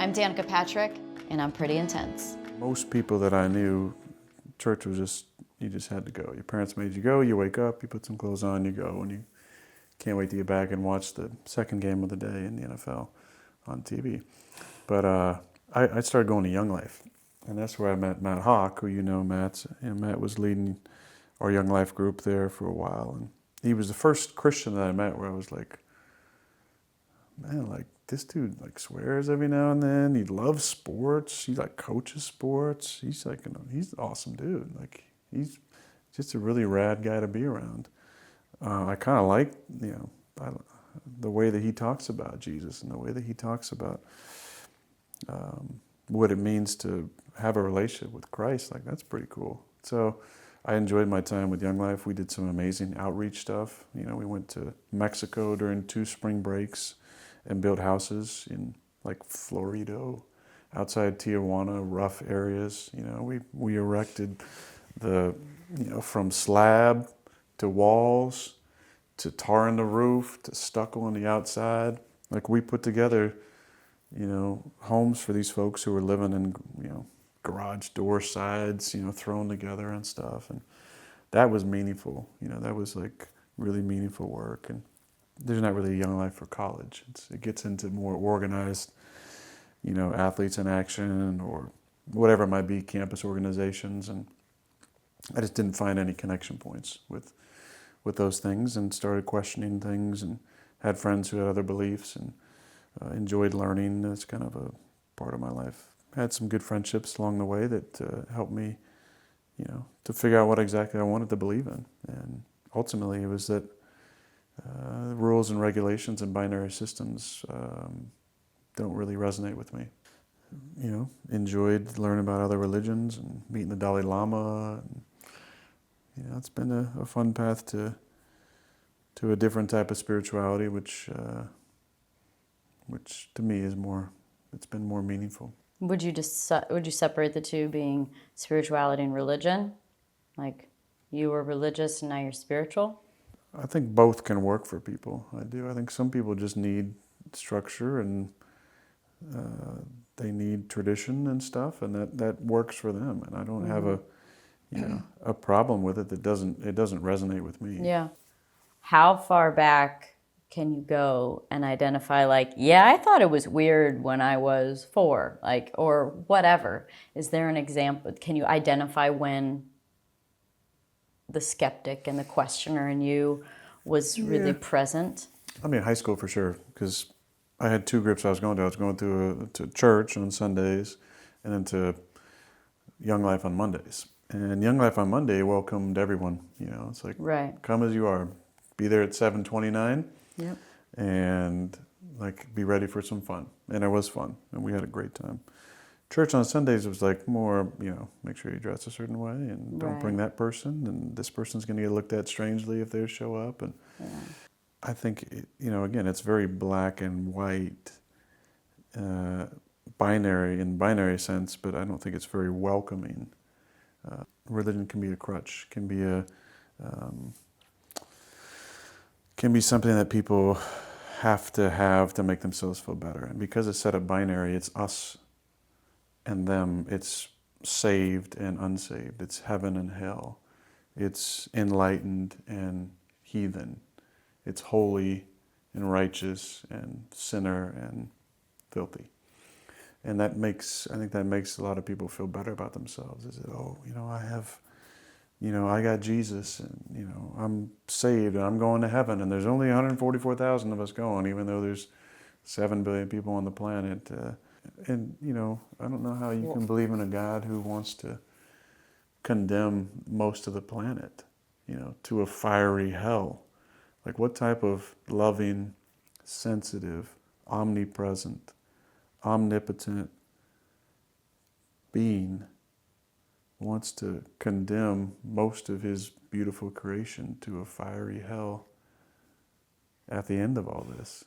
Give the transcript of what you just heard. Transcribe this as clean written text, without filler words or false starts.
I'm Danica Patrick, and I'm pretty intense. Most people that I knew, church was just, you just had to go. Your parents made you go, you wake up, you put some clothes on, you go, and you can't wait to get back and watch the second game of the day in the NFL on TV. But I started going to Young Life, and that's where I met Matt Hawk, who you know, Matt was leading our Young Life group there for a while, and he was the first Christian that I met where I was like, man, like this dude like swears every now and then. He loves sports. He like coaches sports. He's like, he's an awesome dude. Like he's just a really rad guy to be around. I kind of like, the way that he talks about Jesus and the way that he talks about what it means to have a relationship with Christ. Like that's pretty cool. So I enjoyed my time with Young Life. We did some amazing outreach stuff. You know, we went to Mexico during 2 spring breaks and built houses in like Florido, outside Tijuana, rough areas. You know, we erected from slab to walls to tar in the roof to stucco on the outside. Like we put together, homes for these folks who were living in, garage door sides, thrown together and stuff. And that was meaningful. That was like really meaningful work. And there's not really a Young Life for college. It gets into more organized, athletes in action or whatever it might be, campus organizations. And I just didn't find any connection points with those things and started questioning things and had friends who had other beliefs and enjoyed learning. That's kind of a part of my life. Had some good friendships along the way that helped me, to figure out what exactly I wanted to believe in. And ultimately it was that rules and regulations and binary systems don't really resonate with me. Enjoyed learning about other religions and meeting the Dalai Lama. And, it's been a fun path to a different type of spirituality, which to me it's been more meaningful. Would you separate the two, being spirituality and religion? Like you were religious and now you're spiritual? I think both can work for people. I do. I think some people just need structure and they need tradition and stuff, and that works for them. And I don't have a problem with it. It doesn't resonate with me. Yeah. How far back can you go and identify, like, yeah, I thought it was weird when I was 4, like, or whatever? Is there an example? Can you identify when the skeptic and the questioner in you was really present? I mean, high school for sure, because I had 2 groups I was going to. I was going to church on Sundays and then to Young Life on Mondays. And Young Life on Monday welcomed everyone. It's like, come as you are. Be there at 7:29. Yep. And like be ready for some fun. And it was fun, and we had a great time. Church on Sundays was like more, make sure you dress a certain way and don't bring that person, and this person's going to get looked at strangely if they show up. And I think, again, it's very black and white, binary sense, but I don't think it's very welcoming. Religion can be a crutch, can be something that people have to make themselves feel better. And because it's set up binary, it's us and them. It's saved and unsaved. It's heaven and hell. It's enlightened and heathen. It's holy and righteous and sinner and filthy. And I think that makes a lot of people feel better about themselves. Is that, I got Jesus, and, I'm saved, and I'm going to heaven, and there's only 144,000 of us going, even though there's 7 billion people on the planet. And I don't know how you can believe in a God who wants to condemn most of the planet, to a fiery hell. Like, what type of loving, sensitive, omnipresent, omnipotent being wants to condemn most of his beautiful creation to a fiery hell at the end of all this?